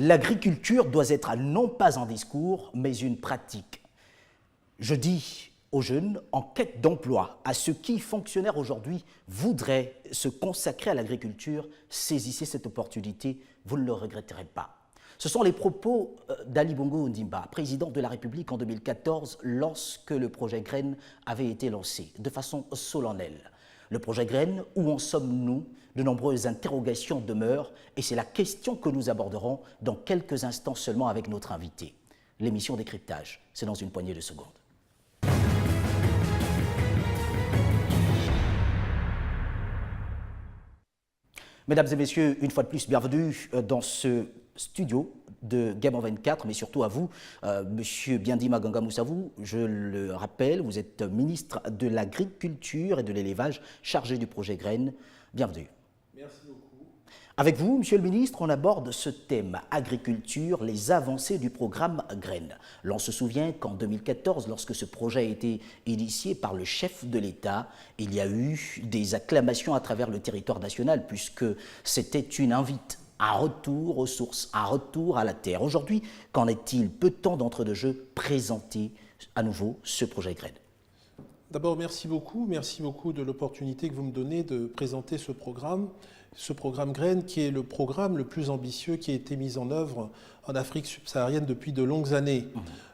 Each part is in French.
L'agriculture doit être non pas un discours, mais une pratique. Je dis aux jeunes en quête d'emploi, à ceux qui, fonctionnaires aujourd'hui, voudraient se consacrer à l'agriculture, saisissez cette opportunité, vous ne le regretterez pas. Ce sont les propos d'Ali Bongo Ondimba, président de la République en 2014, lorsque le projet Graines avait été lancé, de façon solennelle. Le projet Graines, où en sommes-nous? De nombreuses interrogations demeurent et c'est la question que nous aborderons dans quelques instants seulement avec notre invité. L'émission Décryptage, c'est dans une poignée de secondes. Mesdames et messieurs, une fois de plus, bienvenue dans ce studio de Gabon 24, mais surtout à vous, Monsieur Biandima Ganga Moussavou. Je le rappelle, vous êtes ministre de l'Agriculture et de l'Élevage, chargé du projet Graines. Bienvenue. Merci beaucoup. Avec vous, Monsieur le ministre, on aborde ce thème, agriculture, les avancées du programme Graines. L'on se souvient qu'en 2014, lorsque ce projet a été initié par le chef de l'État, il y a eu des acclamations à travers le territoire national, puisque c'était une invite. Un retour aux sources, un retour à la terre. Aujourd'hui, qu'en est-il? Peut-on d'entre deux jeux présenter à nouveau ce projet Graines? D'abord, merci beaucoup de l'opportunité que vous me donnez de présenter ce programme Graines, qui est le programme le plus ambitieux qui a été mis en œuvre en Afrique subsaharienne depuis de longues années.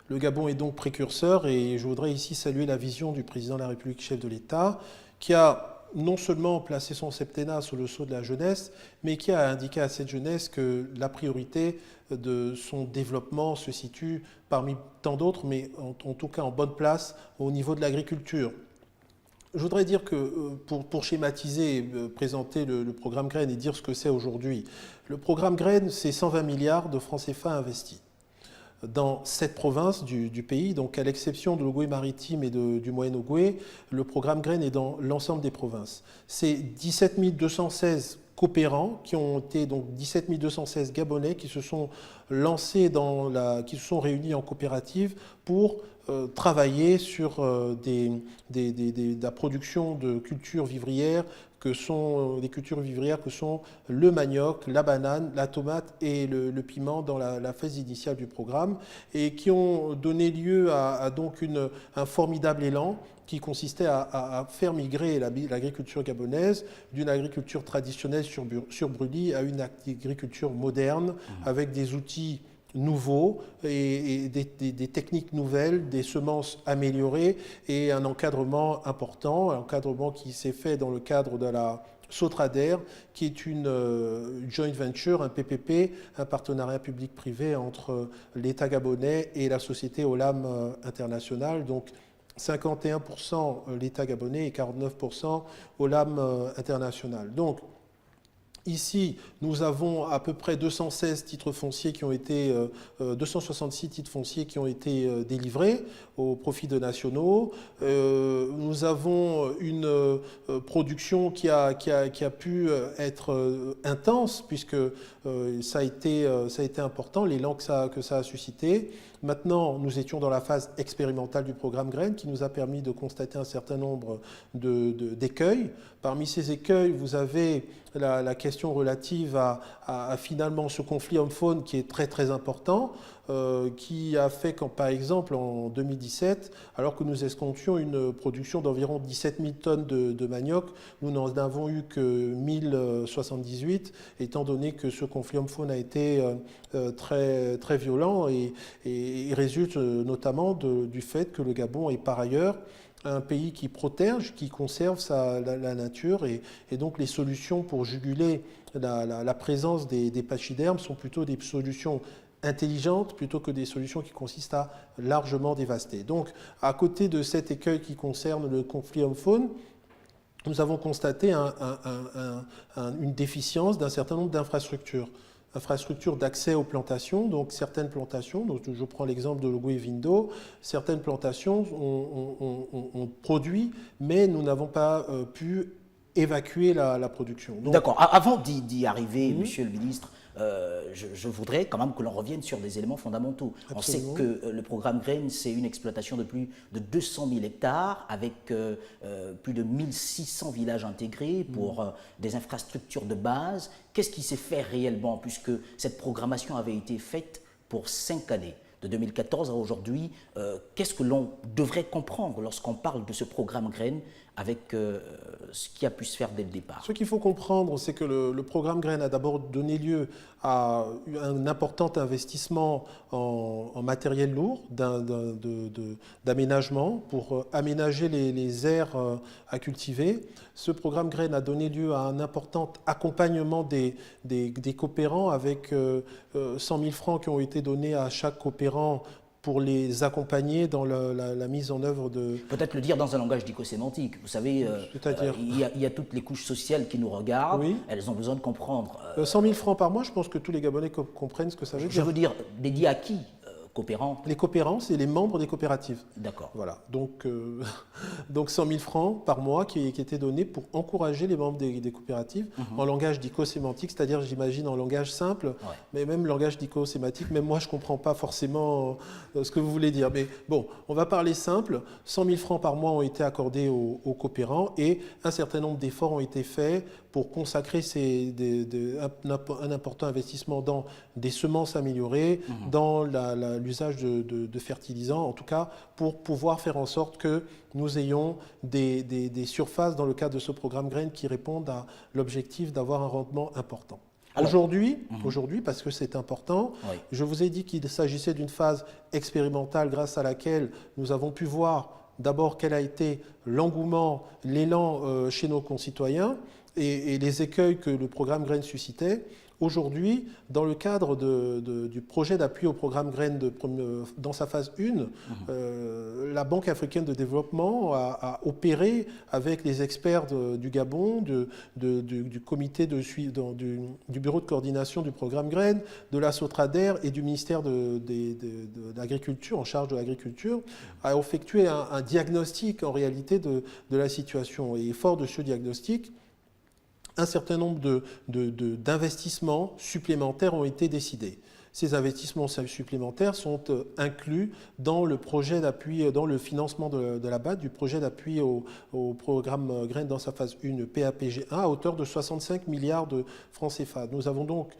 Le Gabon est donc précurseur et je voudrais ici saluer la vision du président de la République, chef de l'État, qui a non seulement placé son septennat sous le sceau de la jeunesse, mais qui a indiqué à cette jeunesse que la priorité de son développement se situe parmi tant d'autres, mais en tout cas en bonne place au niveau de l'agriculture. Je voudrais dire que, pour schématiser, présenter le programme Graines et dire ce que c'est aujourd'hui, le programme Graines, c'est 120 milliards de francs CFA investis dans 7 provinces du pays, donc à l'exception de l'Ogooué maritime et du Moyen-Ogooué, le programme Graines est dans l'ensemble des provinces. C'est 17 216 coopérants qui ont été, donc 17 216 Gabonais qui se sont lancés qui se sont réunis en coopérative pour travailler sur la production de cultures vivrières que sont le manioc, la banane, la tomate et le piment dans la phase initiale du programme et qui ont donné lieu à donc un formidable élan qui consistait à faire migrer l'agriculture gabonaise d'une agriculture traditionnelle sur brûlis à une agriculture moderne avec des outils nouveaux et des techniques nouvelles, des semences améliorées et un encadrement important, un encadrement qui s'est fait dans le cadre de la Sotrader, qui est une joint venture, un PPP, un partenariat public-privé entre l'État gabonais et la société Olam International. Donc 51% l'État gabonais et 49% Olam International. Donc, ici, nous avons à peu près 216 titres fonciers qui ont été, 266 titres fonciers qui ont été délivrés au profit de nationaux. Nous avons une production qui a pu être intense puisque ça a été important, l'élan que ça a suscité. Maintenant, nous étions dans la phase expérimentale du programme Graines qui nous a permis de constater un certain nombre d'écueils. Parmi ces écueils, vous avez la question relative à finalement ce conflit homme-faune qui est très très important, qui a fait par exemple en 2017, alors que nous escomptions une production d'environ 17 000 tonnes de manioc, nous n'en avons eu que 1078, étant donné que ce conflit homme-faune a été très, très violent et résulte notamment du fait que le Gabon est par ailleurs un pays qui protège, qui conserve la nature et donc les solutions pour juguler la présence des pachydermes sont plutôt des solutions intelligentes plutôt que des solutions qui consistent à largement dévaster. Donc, à côté de cet écueil qui concerne le conflit homme-faune, nous avons constaté une déficience d'un certain nombre d'infrastructures d'accès aux plantations, donc certaines plantations, donc je prends l'exemple de l'Ogooué Vindo, certaines plantations ont produit, mais nous n'avons pas pu évacuer la production. D'accord. Avant d'y arriver, Monsieur le ministre, je voudrais quand même que l'on revienne sur des éléments fondamentaux. Absolument. On sait que le programme Graines, c'est une exploitation de plus de 200 000 hectares avec plus de 1600 villages intégrés pour des infrastructures de base. Qu'est-ce qui s'est fait réellement puisque cette programmation avait été faite pour 5 années, de 2014 à aujourd'hui? Qu'est-ce que l'on devrait comprendre lorsqu'on parle de ce programme Graines avec ce qui a pu se faire dès le départ? Ce qu'il faut comprendre, c'est que le programme Graines a d'abord donné lieu à un important investissement en matériel lourd, d'aménagement pour aménager les aires à cultiver. Ce programme Graines a donné lieu à un important accompagnement des coopérants avec 100 000 francs qui ont été donnés à chaque coopérant pour les accompagner dans la mise en œuvre de... Peut-être le dire dans un langage dico-sémantique. Vous savez, C'est-à-dire il y a toutes les couches sociales qui nous regardent, Oui. elles ont besoin de comprendre. 100 000 francs par mois, je pense que tous les Gabonais comprennent ce que ça veut Je dire. veux dire, dédié à qui? Coopérants? Les coopérants, c'est les membres des coopératives. D'accord. Voilà, donc 100 000 francs par mois qui étaient donnés pour encourager les membres des coopératives en langage dico-sémantique, c'est-à-dire, j'imagine, en langage simple, mais même langage dico-sémantique, même moi je ne comprends pas forcément ce que vous voulez dire. Mais bon, on va parler simple, 100 000 francs par mois ont été accordés aux coopérants et un certain nombre d'efforts ont été faits pour consacrer un important investissement dans des semences améliorées, dans l'usage de fertilisants, en tout cas pour pouvoir faire en sorte que nous ayons des surfaces dans le cadre de ce programme Graines qui répondent à l'objectif d'avoir un rendement important. Aujourd'hui, parce que c'est important, je vous ai dit qu'il s'agissait d'une phase expérimentale grâce à laquelle nous avons pu voir d'abord quel a été l'engouement, l'élan chez nos concitoyens et les écueils que le programme Graines suscitait. Aujourd'hui, dans le cadre du projet d'appui au programme Graines dans sa phase 1, la Banque africaine de développement a opéré avec les experts du Gabon, du comité du bureau de coordination du programme Graines, de la Sotrader et du ministère de l'Agriculture, en charge de l'agriculture, a effectué un diagnostic en réalité de la situation. Et fort de ce diagnostic, un certain nombre d'investissements supplémentaires ont été décidés. Ces investissements supplémentaires sont inclus dans le projet d'appui, dans le financement de la BAD, du projet d'appui au programme Graines dans sa phase 1 PAPG1 à hauteur de 65 milliards de francs CFA. Nous avons donc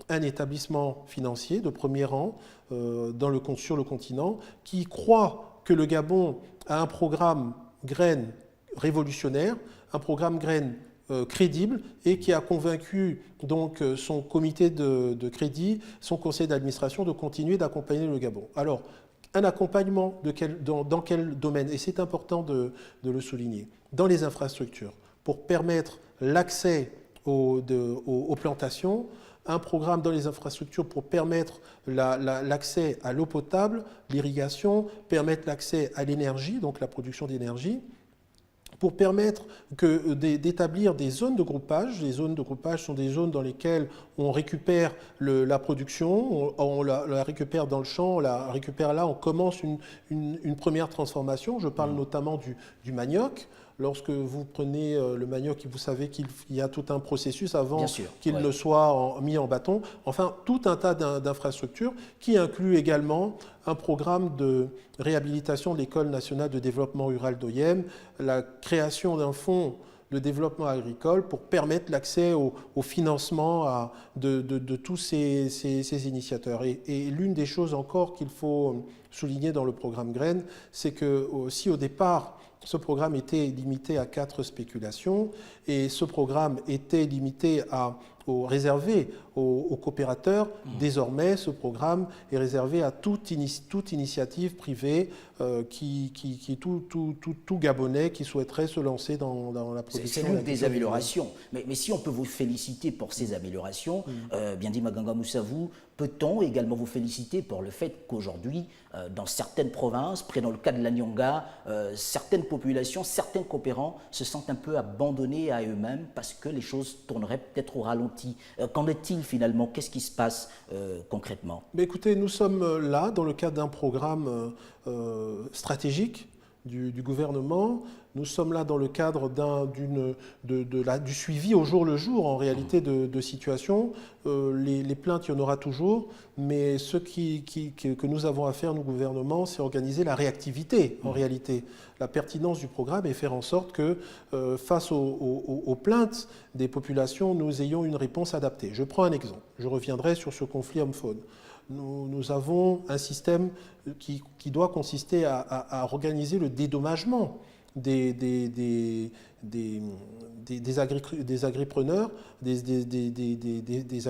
un établissement financier de premier rang sur le continent qui croit que le Gabon a un programme Graines révolutionnaire, un programme Graines crédible et qui a convaincu donc son comité de crédit, son conseil d'administration de continuer d'accompagner le Gabon. Alors, un accompagnement dans quel domaine? Et c'est important de le souligner. Dans les infrastructures, pour permettre l'accès aux plantations, un programme dans les infrastructures pour permettre l'accès à l'eau potable, l'irrigation, permettre l'accès à l'énergie, donc la production d'énergie, pour permettre d'établir des zones de groupage. Les zones de groupage sont des zones dans lesquelles on récupère la production, on la récupère dans le champ, on la récupère là, on commence une première transformation. Je parle notamment du manioc. Lorsque vous prenez le manioc, vous savez qu'il y a tout un processus avant qu'il ne soit mis en bâton. Enfin, tout un tas d'infrastructures qui inclut également un programme de réhabilitation de l'École nationale de développement rural d'Oyem, la création d'un fonds de développement agricole pour permettre l'accès au financement de tous ces initiateurs. Et l'une des choses encore qu'il faut souligner dans le programme Graines, c'est que si au départ, ce programme était limité à 4 spéculations et ce programme était limité réservé aux coopérateurs. Désormais, ce programme est réservé à toute initiative privée, tout Gabonais qui souhaiterait se lancer dans la production. C'est l'une des améliorations. Mais si on peut vous féliciter pour ces améliorations, bien dit Maganga Moussavou, peut-on également vous féliciter pour le fait qu'aujourd'hui, dans certaines provinces, prenons le cas de l'Anyonga, certaines populations, certains coopérants se sentent un peu abandonnés à eux-mêmes parce que les choses tourneraient peut-être au ralenti. Qu'en est-il finalement? Qu'est-ce qui se passe concrètement? Mais écoutez, nous sommes là dans le cadre d'un programme stratégique du gouvernement. Nous sommes là dans le cadre du suivi au jour le jour, en réalité, de situations. Les plaintes, il y en aura toujours, mais ce que nous avons à faire, nous, gouvernement, c'est organiser la réactivité, en réalité. La pertinence du programme et faire en sorte que, face aux plaintes des populations, nous ayons une réponse adaptée. Je prends un exemple. Je reviendrai sur ce conflit homme-faune. Nous avons un système qui doit consister à organiser le dédommagement des agripreneurs, des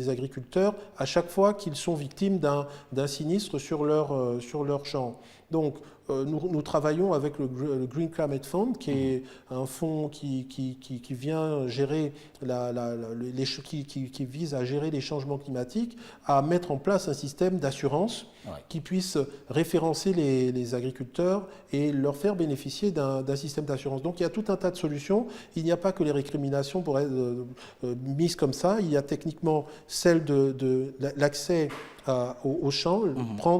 agriculteurs, à chaque fois qu'ils sont victimes d'un sinistre sur leur champ. Donc, nous travaillons avec le Green Climate Fund, qui est un fonds qui vient gérer qui vise à gérer les changements climatiques, à mettre en place un système d'assurance qui puisse référencer les agriculteurs et leur faire bénéficier d'un système d'assurance. Donc il y a tout un tas de solutions. Il n'y a pas que les récriminations pour être mises comme ça. Il y a techniquement celle de l'accès aux champs,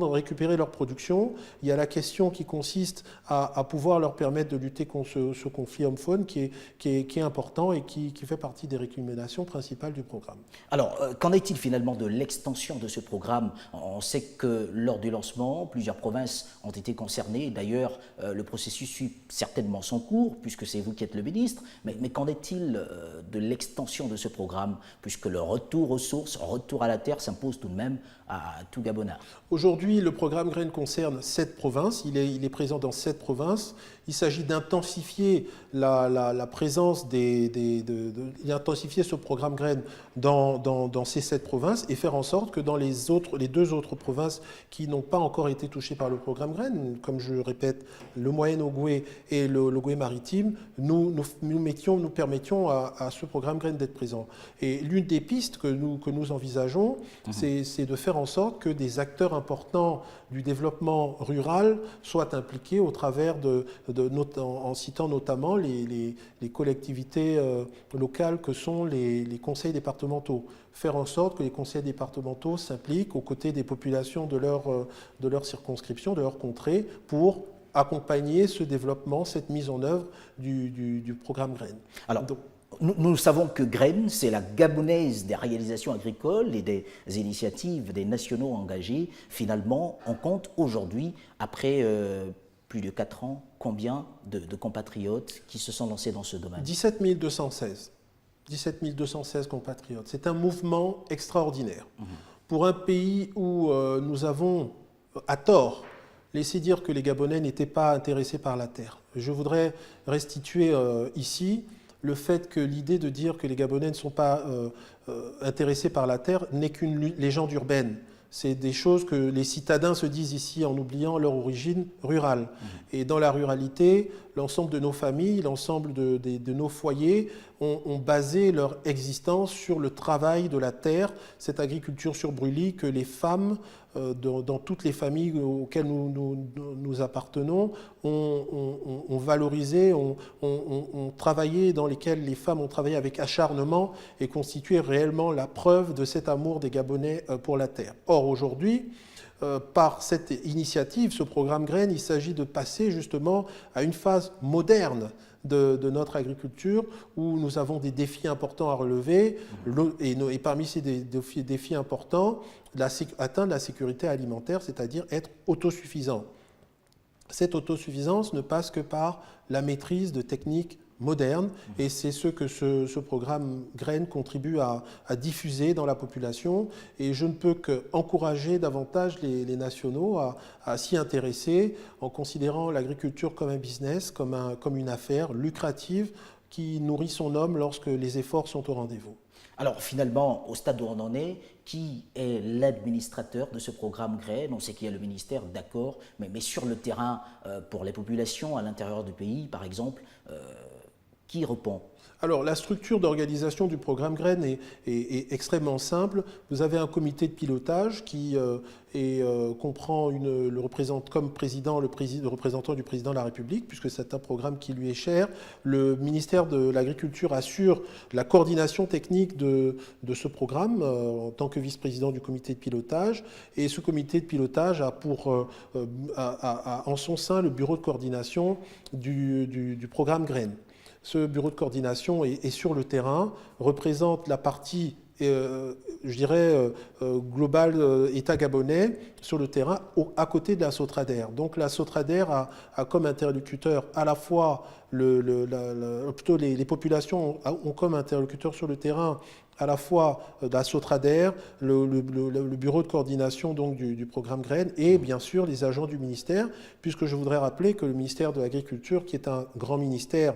récupérer leur production. Il y a la question qui consiste à pouvoir leur permettre de lutter contre ce conflit homme-faune qui est important et qui fait partie des recommandations principales du programme. Alors, qu'en est-il finalement de l'extension de ce programme? On sait que lors du lancement, plusieurs provinces ont été concernées. D'ailleurs, le processus suit certainement son cours, puisque c'est vous qui êtes le ministre. Mais qu'en est-il de l'extension de ce programme, puisque le retour aux sources, retour à la terre s'impose tout de même à tout Gabonais? Aujourd'hui, le programme Graines concerne 7 provinces. Il est présent dans 7 provinces. Il s'agit d'intensifier la présence d'intensifier ce programme Graines dans ces 7 provinces et faire en sorte que dans les 2 autres provinces qui n'ont pas encore été touchées par le programme Graines, comme je le répète, le Moyen-Ogooué et l'Ogooué maritime, nous permettions à ce programme Graines d'être présent. Et l'une des pistes que nous envisageons, c'est de faire en sorte que des acteurs importants du développement rural soient impliqués au travers en citant notamment les collectivités locales que sont les conseils départementaux. Faire en sorte que les conseils départementaux s'impliquent aux côtés des populations de leur circonscription, de leur contrée, pour accompagner ce développement, cette mise en œuvre du programme Graines. Alors, nous savons que Graines, c'est la gabonaise des réalisations agricoles et des initiatives des nationaux engagés. Finalement, on compte aujourd'hui, après plus de 4 ans, combien de compatriotes qui se sont lancés dans ce domaine? 17 216. 17 216 compatriotes. C'est un mouvement extraordinaire. Pour un pays où nous avons, à tort, laissé dire que les Gabonais n'étaient pas intéressés par la terre. Je voudrais restituer ici le fait que l'idée de dire que les Gabonais ne sont pas intéressés par la terre n'est qu'une légende urbaine. C'est des choses que les citadins se disent ici en oubliant leur origine rurale. Et dans la ruralité, l'ensemble de nos familles, l'ensemble de nos foyers ont basé leur existence sur le travail de la terre, cette agriculture sur brûlis que les femmes, dans toutes les familles auxquelles nous appartenons, ont valorisé, ont travaillé, dans lesquelles les femmes ont travaillé avec acharnement et constitué réellement la preuve de cet amour des Gabonais pour la terre. Or, aujourd'hui, par cette initiative, ce programme Graines, il s'agit de passer justement à une phase moderne de notre agriculture où nous avons des défis importants à relever et parmi ces défis importants, atteindre la sécurité alimentaire, c'est-à-dire être autosuffisant. Cette autosuffisance ne passe que par la maîtrise de techniques modernes et c'est ce que ce programme Graines contribue à diffuser dans la population et je ne peux qu'encourager davantage les nationaux à s'y intéresser en considérant l'agriculture comme un business, comme une affaire lucrative qui nourrit son homme lorsque les efforts sont au rendez-vous. Alors finalement, au stade où on en est, qui est l'administrateur de ce programme Graines? On sait qu'il y a le ministère, d'accord, mais sur le terrain, pour les populations à l'intérieur du pays, par exemple, qui répond? Alors, la structure d'organisation du programme Graines est extrêmement simple. Vous avez un comité de pilotage qui comprend comme président le représentant du président de la République, puisque c'est un programme qui lui est cher. Le ministère de l'Agriculture assure la coordination technique de ce programme en tant que vice-président du comité de pilotage. Et ce comité de pilotage a en son sein le bureau de coordination du programme Graines. Ce bureau de coordination est sur le terrain, représente la partie, globale État gabonais sur le terrain à côté de la Sotrader. Donc la Sotrader a comme interlocuteur à la fois les populations ont comme interlocuteur sur le terrain à la fois la Sotrader, le bureau de coordination donc, du programme Graines et bien sûr les agents du ministère, puisque je voudrais rappeler que le ministère de l'Agriculture, qui est un grand ministère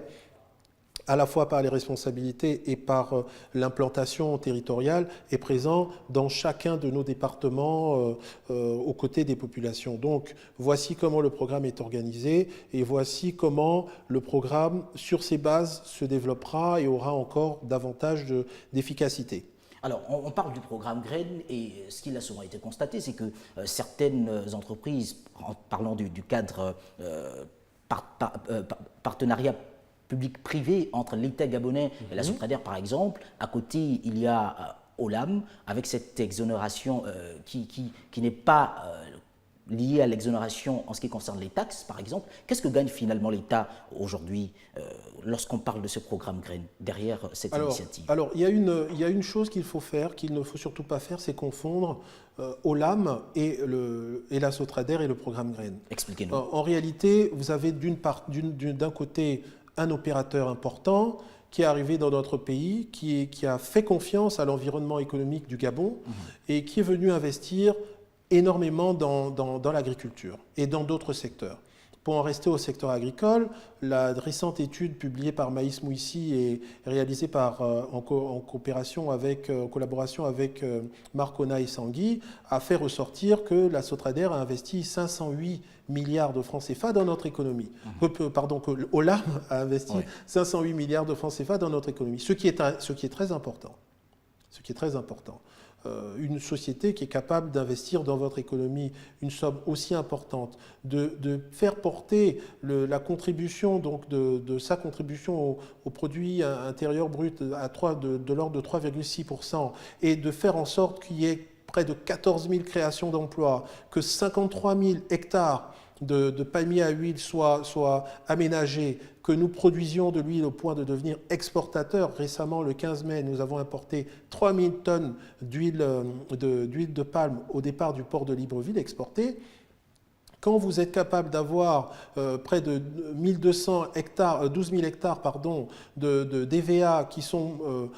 à la fois par les responsabilités et par l'implantation territoriale, est présent dans chacun de nos départements aux côtés des populations. Donc, voici comment le programme est organisé et voici comment le programme, sur ses bases, se développera et aura encore davantage d'efficacité. Alors, on parle du programme Graines et ce qu'il a souvent été constaté, c'est que certaines entreprises, en parlant du cadre partenariat public-privé entre l'État gabonais et la Sotrader, par exemple. À côté, il y a Olam, avec cette exonération qui n'est pas liée à l'exonération en ce qui concerne les taxes, par exemple. Qu'est-ce que gagne finalement l'État aujourd'hui lorsqu'on parle de ce programme Graines, derrière cette initiative? Alors, il y a une chose qu'il faut faire, qu'il ne faut surtout pas faire, c'est confondre Olam et la Sotrader et le programme Graines. Expliquez-nous. En réalité, vous avez d'un côté un opérateur important qui est arrivé dans notre pays, qui a fait confiance à l'environnement économique du Gabon et qui est venu investir énormément dans l'agriculture et dans d'autres secteurs. Pour en rester au secteur agricole, la récente étude publiée par Maïs Mouissi et réalisée en collaboration avec Marc Ona et Sangui a fait ressortir que la Sotrader a investi 508 milliards de francs CFA dans notre économie. Que Olam a investi 508 milliards de francs CFA dans notre économie, ce qui est très important. Une société qui est capable d'investir dans votre économie une somme aussi importante, de faire porter la contribution donc de sa contribution au produit intérieur brut de l'ordre de 3,6% et de faire en sorte qu'il y ait près de 14 000 créations d'emplois, que 53 000 hectares de palmiers à huile soient aménagés, que nous produisions de l'huile au point de devenir exportateurs. Récemment, le 15 mai, nous avons importé 3 000 tonnes d'huile de palme au départ du port de Libreville exportée. Quand vous êtes capable d'avoir près de 12 000 hectares de DVA qui sont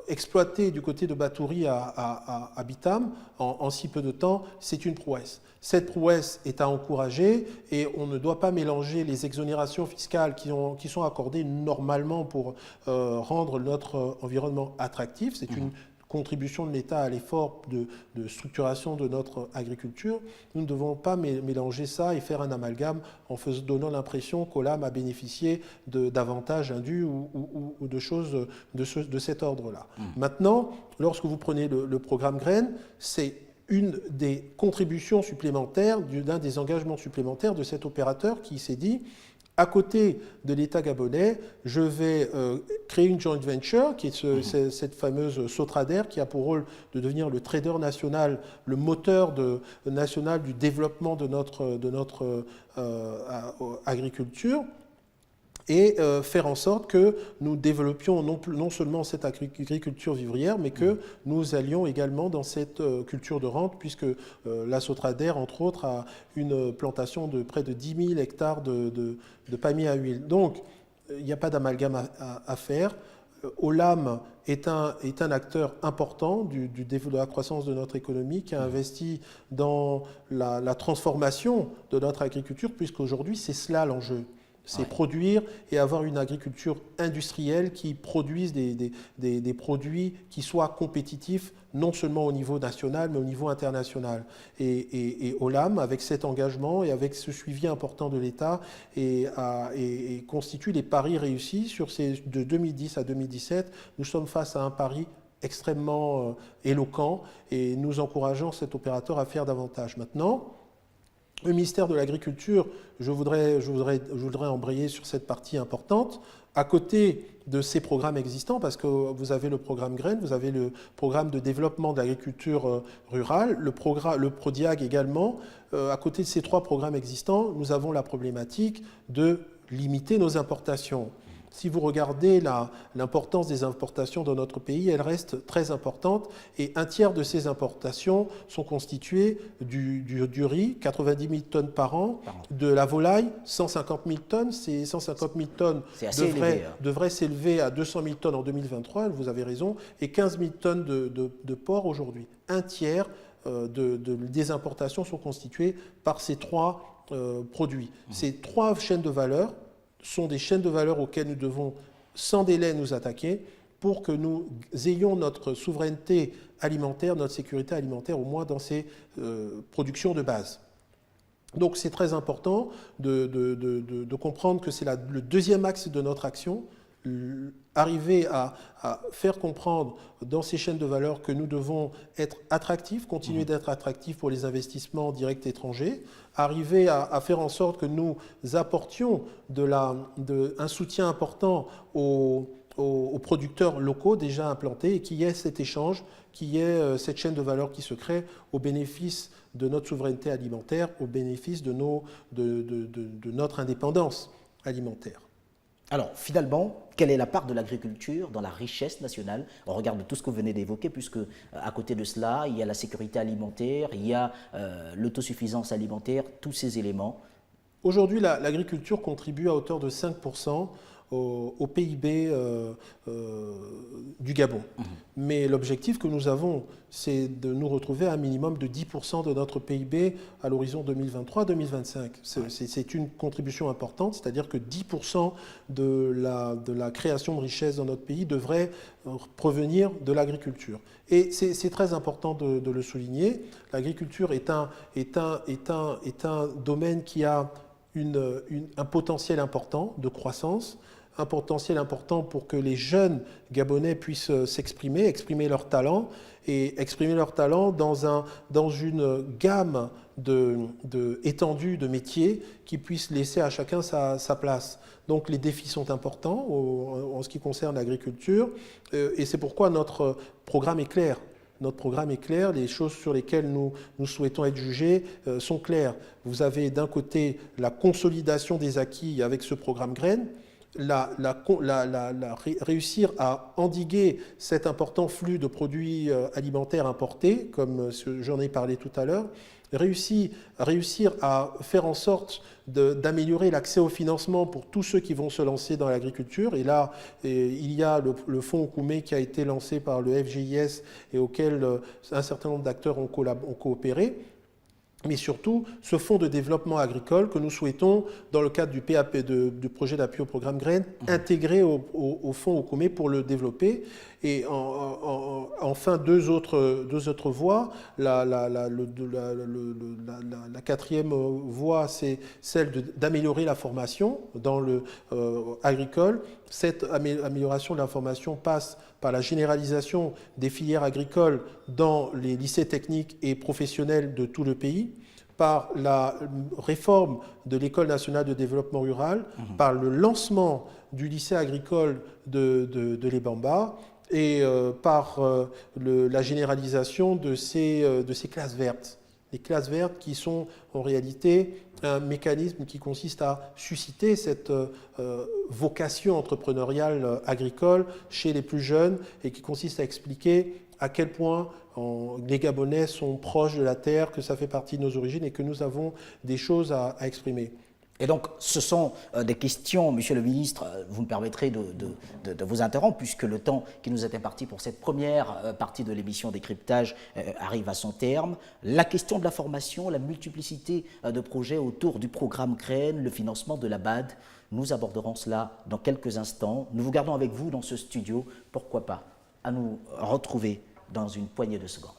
exploités du côté de Batouri à Bitam en si peu de temps, c'est une prouesse. Cette prouesse est à encourager et on ne doit pas mélanger les exonérations fiscales qui sont accordées normalement pour rendre notre environnement attractif. C'est une contribution de l'État à l'effort de structuration de notre agriculture. Nous ne devons pas mélanger ça et faire un amalgame en donnant l'impression qu'Olam a bénéficié d'avantages indus ou de choses de cet ordre-là. Maintenant, lorsque vous prenez le programme Graines, c'est une des contributions supplémentaires, d'un des engagements supplémentaires de cet opérateur qui s'est dit: à côté de l'État gabonais, je vais créer une joint venture, qui est cette fameuse Sotrader, qui a pour rôle de devenir le trader national, le moteur national du développement de notre agriculture, et faire en sorte que nous développions non seulement cette agriculture vivrière, mais que nous allions également dans cette culture de rente, puisque la Sotrader, entre autres, a une plantation de près de 10 000 hectares de palmiers à huile. Donc, il n'y a pas d'amalgame à faire. Olam est un acteur important de la croissance de notre économie, qui a investi dans la transformation de notre agriculture, puisqu'aujourd'hui, c'est cela l'enjeu. C'est produire et avoir une agriculture industrielle qui produise des produits qui soient compétitifs, non seulement au niveau national, mais au niveau international. Et Olam, avec cet engagement et avec ce suivi important de l'État, et constitue les paris réussis de 2010 à 2017. Nous sommes face à un pari extrêmement éloquent et nous encourageons cet opérateur à faire davantage. Maintenant, le ministère de l'Agriculture, je voudrais embrayer sur cette partie importante, à côté de ces programmes existants, parce que vous avez le programme Graines, vous avez le programme de développement de l'agriculture rurale, le PRODIAG également. À côté de ces 3 programmes existants, nous avons la problématique de limiter nos importations. Si vous regardez l'importance des importations dans notre pays, elle reste très importante et un tiers de ces importations sont constituées du riz, 90 000 tonnes par an, de la volaille, 150 000 tonnes. Ces 150 000 tonnes devraient s'élever à 200 000 tonnes en 2023, vous avez raison, et 15 000 tonnes de porc aujourd'hui. Un tiers des importations sont constituées par ces 3 produits. Ces 3 chaînes de valeur sont des chaînes de valeur auxquelles nous devons sans délai nous attaquer pour que nous ayons notre souveraineté alimentaire, notre sécurité alimentaire, au moins dans ces productions de base. Donc c'est très important de comprendre que c'est le deuxième axe de notre action, arriver à faire comprendre dans ces chaînes de valeur que nous devons être attractifs, continuer d'être attractifs pour les investissements directs étrangers, arriver à faire en sorte que nous apportions un soutien important aux producteurs locaux déjà implantés et qu'il y ait cet échange, qu'il y ait cette chaîne de valeur qui se crée au bénéfice de notre souveraineté alimentaire, au bénéfice de notre indépendance alimentaire. Alors, finalement, quelle est la part de l'agriculture dans la richesse nationale? On regarde tout ce que vous venez d'évoquer, puisque à côté de cela, il y a la sécurité alimentaire, il y a l'autosuffisance alimentaire, tous ces éléments. Aujourd'hui, l'agriculture contribue à hauteur de 5% au PIB du Gabon. Mais l'objectif que nous avons, c'est de nous retrouver à un minimum de 10% de notre PIB à l'horizon 2023-2025. C'est une contribution importante, c'est-à-dire que 10% de la création de richesse dans notre pays devrait provenir de l'agriculture. Et c'est très important de le souligner. L'agriculture est un domaine qui a un potentiel important de croissance, un potentiel important pour que les jeunes Gabonais puissent s'exprimer, exprimer leurs talents, et exprimer leurs talents dans une gamme étendue de métiers qui puissent laisser à chacun sa place. Donc les défis sont importants en ce qui concerne l'agriculture, et c'est pourquoi notre programme est clair. Notre programme est clair, les choses sur lesquelles nous souhaitons être jugés sont claires. Vous avez d'un côté la consolidation des acquis avec ce programme Graines, réussir à endiguer cet important flux de produits alimentaires importés, comme j'en ai parlé tout à l'heure, réussir à faire en sorte d'améliorer l'accès au financement pour tous ceux qui vont se lancer dans l'agriculture. Et là, il y a le fonds Okume qui a été lancé par le FGIS et auquel un certain nombre d'acteurs ont coopéré. Mais surtout, ce fonds de développement agricole que nous souhaitons, dans le cadre du projet d'appui au programme Graines, intégrer au fonds Okume pour le développer. Et enfin, deux autres voies. La quatrième voie, c'est celle d'améliorer la formation dans le agricole. Cette amélioration de la formation passe par la généralisation des filières agricoles dans les lycées techniques et professionnels de tout le pays, par la réforme de l'École nationale de développement rural, par le lancement du lycée agricole de l'Ebamba et par la généralisation de ces classes vertes. Les classes vertes qui sont en réalité un mécanisme qui consiste à susciter cette vocation entrepreneuriale agricole chez les plus jeunes et qui consiste à expliquer à quel point les Gabonais sont proches de la terre, que ça fait partie de nos origines et que nous avons des choses à exprimer. Et donc, ce sont des questions, Monsieur le Ministre, vous me permettrez de vous interrompre, puisque le temps qui nous est imparti pour cette première partie de l'émission Décryptage arrive à son terme. La question de la formation, la multiplicité de projets autour du programme GREEN, le financement de la BAD, nous aborderons cela dans quelques instants. Nous vous gardons avec vous dans ce studio, pourquoi pas, à nous retrouver dans une poignée de secondes.